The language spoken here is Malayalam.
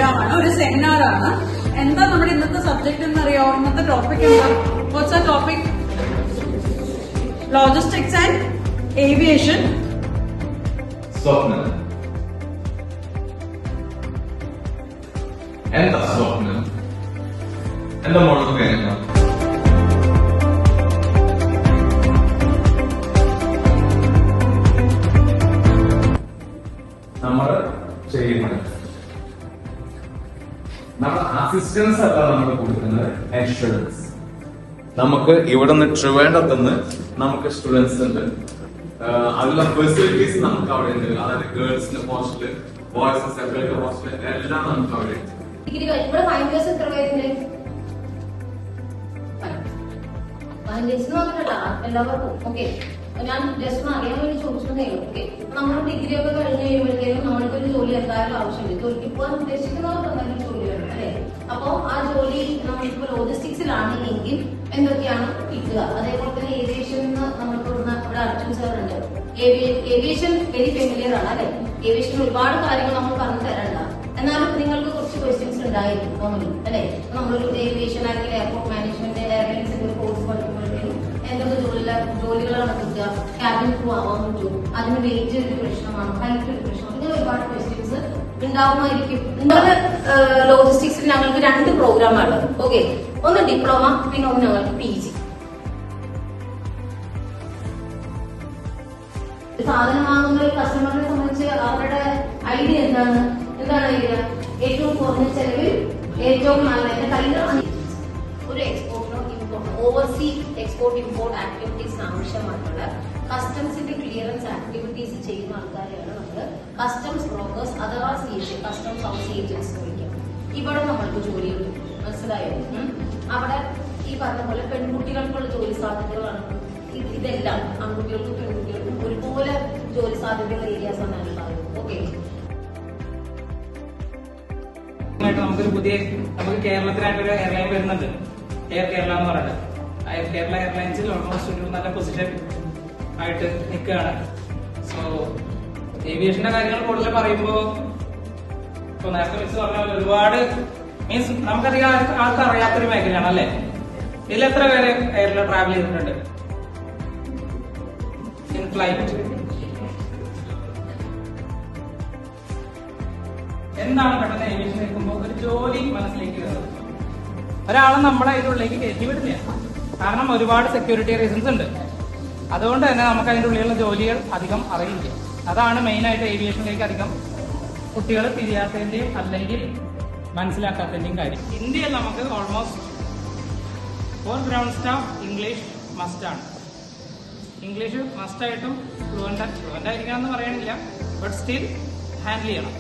പ്രോഗ്രാമാണ്, ഒരു സെമിനാറാണ്. എന്താ നമ്മുടെ ഇന്നത്തെ സബ്ജക്ട് എന്നറിയോ? ഇന്നത്തെ ടോപ്പിക് എന്താ? വാട്ട്സ് ആ ടോപ്പിക്? Logistics and aviation. സ്വപ്നം. എന്താ സ്വപ്നം? എന്താ മോൾക്ക് കേൾക്കാം? നമ്മൾ ചെയ്യുന്നത് നമ്മൾ അസിസ്റ്റൻസ് അല്ല നമ്മൾ കൊടുക്കുന്നത്, അഷുറൻസ്. നമുക്ക് ഇവിടെ നിന്ന് ട്രിവാൻഡ്രത്തുനിന്ന് നമുക്ക് സ്റ്റുഡൻസ് ഉണ്ട്, അതിലുള്ള ഫെസിലിറ്റീസ് നമുക്ക് അവിടെ ഉണ്ട്. അതായത് ഗേൾസിന്റെ ഹോസ്റ്റല്, ബോയ്സ് സെപ്പറേറ്റ് ഹോസ്റ്റല് എല്ലാം നമുക്ക് അവിടെ ഉണ്ട്. ഇവിടെ ഫൈനേഴ്സ് എത്ര പേരുണ്ട്? ഫൈനേഴ്സ് എല്ലാവർക്കും ഓക്കെ. ഞാൻ ജസ്റ്റ് ഒന്ന് അറിയാൻ വേണ്ടി ചോദിച്ചതേ ഉള്ളൂ. ഓക്കെ, നമ്മൾ ഡിഗ്രി ഒക്കെ കഴിഞ്ഞ് കഴിയുമ്പോഴത്തേക്കും നമ്മൾക്ക് ഒരു ജോലി എന്തായാലും ആവശ്യമുണ്ട്. ജോലിക്ക് പോകാൻ ഉദ്ദേശിക്കുന്നവർക്ക് എന്തായാലും ജോലി വേണം അല്ലെ? അപ്പൊ ആ ജോലി നമ്മളിപ്പോ ലോജിസ്റ്റിക്സിലാണ് എങ്കിൽ എന്തൊക്കെയാണ് കിട്ടുക? അതേപോലെ തന്നെ ഏവിയേഷൻ നമ്മൾക്ക് ഇവിടെ അർജുൻ സാർ ഉണ്ട്. ഏവിയേഷൻ വെരി ഫെമിലിയർ ആണ് അല്ലെ? ഏവിയേഷൻ ഒരുപാട് കാര്യങ്ങൾ നമ്മൾ പറഞ്ഞു തരണ്ട, എന്നാലും നിങ്ങൾക്ക് കുറച്ച് ക്വസ്റ്റ്യൻസ് ഉണ്ടായിരിക്കും നോർമലി അല്ലെ? നമ്മളൊരു ഏവിയേഷൻ അല്ലെങ്കിൽ എയർപോർട്ട് മാനേജ്മെന്റ് എയർലൈൻസിന്റെ ഒരു കോഴ്സ് പഠിക്കുമ്പോഴത്തേക്കും എന്തൊക്കെ ജോലികളാണ് കിട്ടുക? ക്യാബിൻ ക്രൂ ആവാൻ പറ്റും, അതിന് വെയിറ്റ് ഒരു പ്രശ്നമാണ്, ഹൈറ്റ് ഒരു പ്രശ്നമാണ്, ഇങ്ങനെ ഒരുപാട് ക്വസ്റ്റ്യൻസ് ഉണ്ടാവുമായിരിക്കും. നിങ്ങളുടെ ലോജിസ്റ്റിക്സിൽ ഞങ്ങൾക്ക് 2 പ്രോഗ്രാമാണ്. ഓക്കെ, ഒന്ന് ഡിപ്ലോമ, പിന്നെ ഒന്ന് ഞങ്ങൾക്ക് PG. സാധനം വാങ്ങുന്ന ഒരു കസ്റ്റമറിനെ സംബന്ധിച്ച് അവരുടെ ഐഡിയ എന്താണ് ഐഡിയ? ഏറ്റവും കുറഞ്ഞ ചെലവിൽ ഏറ്റവും നല്ല കയ്യിൽ ഒരു എക്സ്പോർട്ടിനോ ഇമ്പോർട്ടോ ഓവർസീ എക്സ്പോർട്ട് ഇമ്പോർട്ട് ആക്ടിവിറ്റീസിന് ആവശ്യമായിട്ടുള്ള കസ്റ്റംസിന്റെ ക്ലിയറൻസ് ആക്ടിവിറ്റീസ് ചെയ്യുന്ന ആൾക്കാരെയാണ് നമ്മൾ കസ്റ്റംസ് ബ്രോക്കേഴ്സ് അഥവാ കസ്റ്റംസ് ഹൗസ് ഏജൻസ് വിളിക്കും. ഇവിടെ നമ്മൾക്ക് ജോലി കിട്ടും, മനസ്സിലായോ? അവിടെ ഈ പറഞ്ഞ പോലെ പെൺകുട്ടികൾക്കുള്ള ജോലി സാധ്യതകളാണ് ഇതെല്ലാം. ആൺകുട്ടികൾക്കും പെൺകുട്ടികൾക്കും ഒരുപോലെ ജോലി സാധ്യതയുള്ള ഏരിയാസ് ആണ് ഉണ്ടാകും. ഓക്കെ, നമുക്കൊരു നമുക്ക് കേരളത്തിനായിട്ടൊരു എയർലൈൻ വരുന്നുണ്ട്, എയർ കേരള എന്ന് പറയുന്നത്. എയർ കേരള എയർലൈൻസിൽ ഓൾമോസ്റ്റ് ഒരു നല്ല പൊസിഷൻ ആയിട്ട് നിൽക്കുകയാണ്. സോ ഏവിയേഷന്റെ കാര്യങ്ങൾ കൂടുതൽ പറയുമ്പോൾ ഇപ്പൊ നേരത്തെ മിസ് പറഞ്ഞ ഒരുപാട് മീൻസ് നമുക്കധികം ആൾക്ക് അറിയാത്തൊരു മേഖലയാണ് അല്ലെ? ഇതിൽ എത്ര പേര് എയറിൽ ട്രാവൽ ചെയ്തിട്ടുണ്ട്? ഇൻ ഫ്ലൈറ്റ് എന്താണ് പെട്ടെന്ന് ഏവിയേഷൻ നിൽക്കുമ്പോൾ ഒരു ജോലി മനസ്സിലേക്ക് വരുന്നത്? ഒരാളെ നമ്മളെ അതിനുള്ളിലേക്ക് കയറ്റി വിടില്ല, കാരണം ഒരുപാട് സെക്യൂരിറ്റി റീസൺസ് ഉണ്ട്. അതുകൊണ്ട് തന്നെ നമുക്ക് അതിൻ്റെ ഉള്ളിലുള്ള ജോലികൾ അധികം അറിയില്ല. അതാണ് മെയിനായിട്ട് ഏവിയേഷനിലേക്ക് അധികം കുട്ടികൾ തിരിയാത്തതിന്റെയും അല്ലെങ്കിൽ മനസ്സിലാക്കാത്തതിന്റെയും കാര്യം. ഇന്ത്യയിൽ നമുക്ക് almost for ground staff English മസ്റ്റാണ്. ഇംഗ്ലീഷ് മസ്റ്റായിട്ടും ഫ്ലുവൻ്റ് ആയിരിക്കണം എന്ന് പറയണില്ല, ബട്ട് സ്റ്റിൽ ഹാൻഡിൽ ചെയ്യണം.